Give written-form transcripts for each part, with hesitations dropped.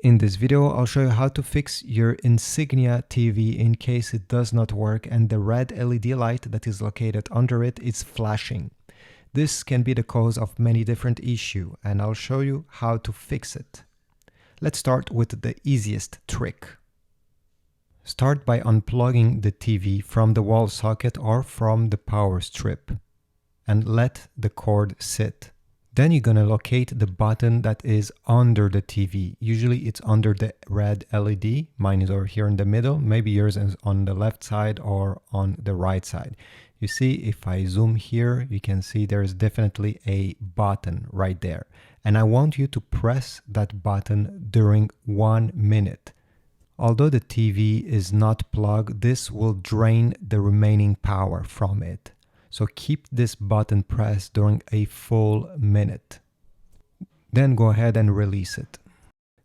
In this video, I'll show you how to fix your Insignia TV in case it does not work and the red LED light that is located under it is flashing. This can be the cause of many different issues, and I'll show you how to fix it. Let's start with the easiest trick. Start by unplugging the TV from the wall socket or from the power strip and let the cord sit. Then you're going to locate the button that is under the TV. Usually it's under the red LED. Mine is over here in the middle. Maybe yours is on the left side or on the right side. You see, if I zoom here, you can see there's definitely a button right there. And I want you to press that button during 1 minute. Although the TV is not plugged, this will drain the remaining power from it. So keep this button pressed during a full minute. Then go ahead and release it.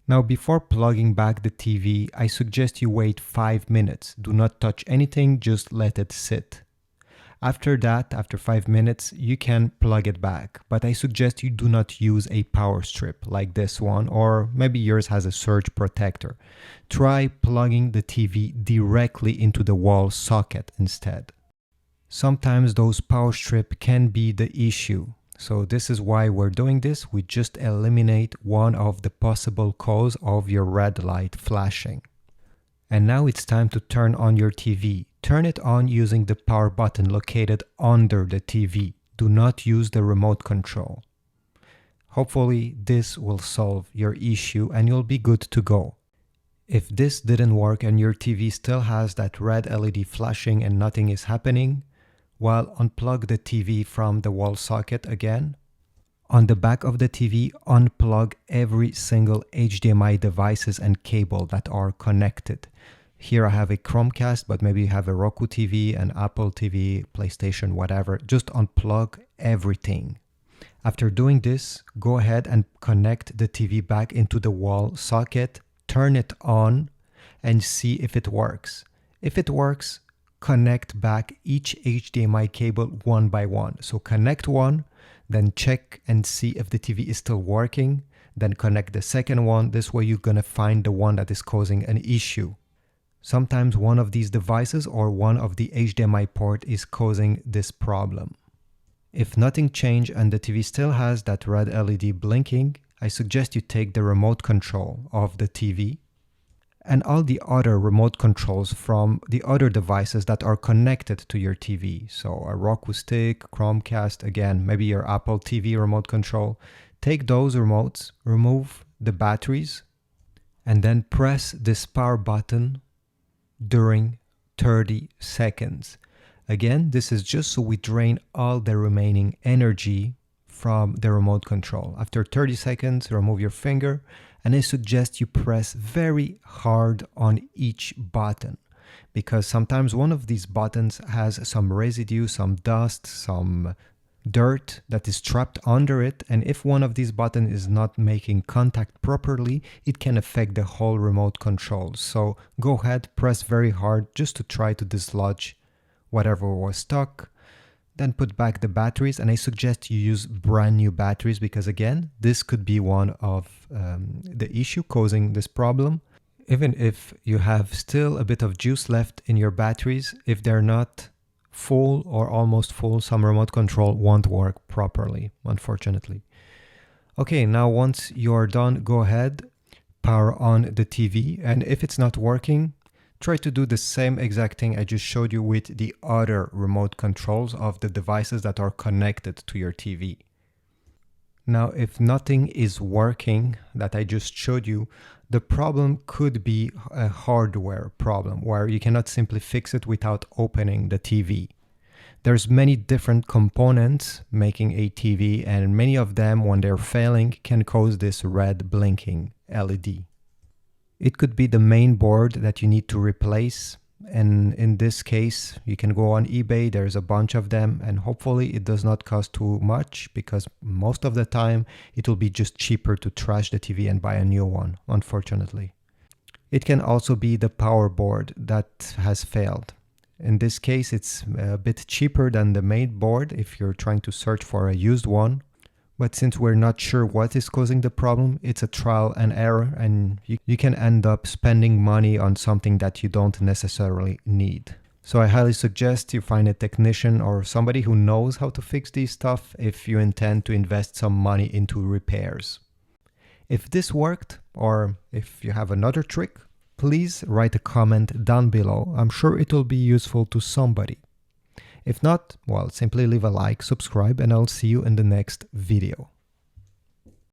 Now before plugging back the TV, I suggest you wait 5 minutes. Do not touch anything, just let it sit. After that, after 5 minutes, you can plug it back. But I suggest you do not use a power strip like this one, or maybe yours has a surge protector. Try plugging the TV directly into the wall socket instead. Sometimes those power strips can be the issue. So this is why we're doing this. We just eliminate one of the possible cause of your red light flashing. And now it's time to turn on your TV. Turn it on using the power button located under the TV. Do not use the remote control. Hopefully this will solve your issue and you'll be good to go. If this didn't work and your TV still has that red LED flashing and nothing is happening, well, unplug the TV from the wall socket again. On the back of the TV, unplug every single HDMI devices and cable that are connected. Here I have a Chromecast, but maybe you have a Roku TV, an Apple TV, PlayStation, whatever. Just unplug everything. After doing this, go ahead and connect the TV back into the wall socket, turn it on, and see if it works. If it works, connect back each HDMI cable one by one. So connect one, then check and see if the TV is still working, then connect the second one. This way you're gonna find the one that is causing an issue. Sometimes one of these devices or one of the HDMI port is causing this problem. If nothing changed and the TV still has that red LED blinking, I suggest you take the remote control of the TV and all the other remote controls from the other devices that are connected to your TV. So a Roku stick, Chromecast, again, maybe your Apple TV remote control. Take those remotes, remove the batteries, and then press this power button during 30 seconds. Again, this is just so we drain all the remaining energy from the remote control. After 30 seconds, remove your finger, and I suggest you press very hard on each button because sometimes one of these buttons has some residue, some dust, some dirt that is trapped under it, and if one of these buttons is not making contact properly, it can affect the whole remote control. So go ahead, press very hard just to try to dislodge whatever was stuck. Then put back the batteries, and I suggest you use brand new batteries because again, this could be one of the issue causing this problem. Even if you have still a bit of juice left in your batteries, if they're not full or almost full, some remote control won't work properly, unfortunately. Okay, now once you're done, go ahead, power on the TV, and if it's not working, try to do the same exact thing I just showed you with the other remote controls of the devices that are connected to your TV. Now, if nothing is working that I just showed you, the problem could be a hardware problem where you cannot simply fix it without opening the TV. There's many different components making a TV, and many of them, when they're failing, can cause this red blinking LED. It could be the main board that you need to replace, and in this case you can go on eBay, there's a bunch of them, and hopefully it does not cost too much because most of the time it will be just cheaper to trash the TV and buy a new one, unfortunately. It can also be the power board that has failed. In this case it's a bit cheaper than the main board if you're trying to search for a used one. But since we're not sure what is causing the problem, it's a trial and error, and you can end up spending money on something that you don't necessarily need. So I highly suggest you find a technician or somebody who knows how to fix these stuff if you intend to invest some money into repairs. If this worked, or if you have another trick, please write a comment down below. I'm sure it will be useful to somebody. If not, well, simply leave a like, subscribe, and I'll see you in the next video.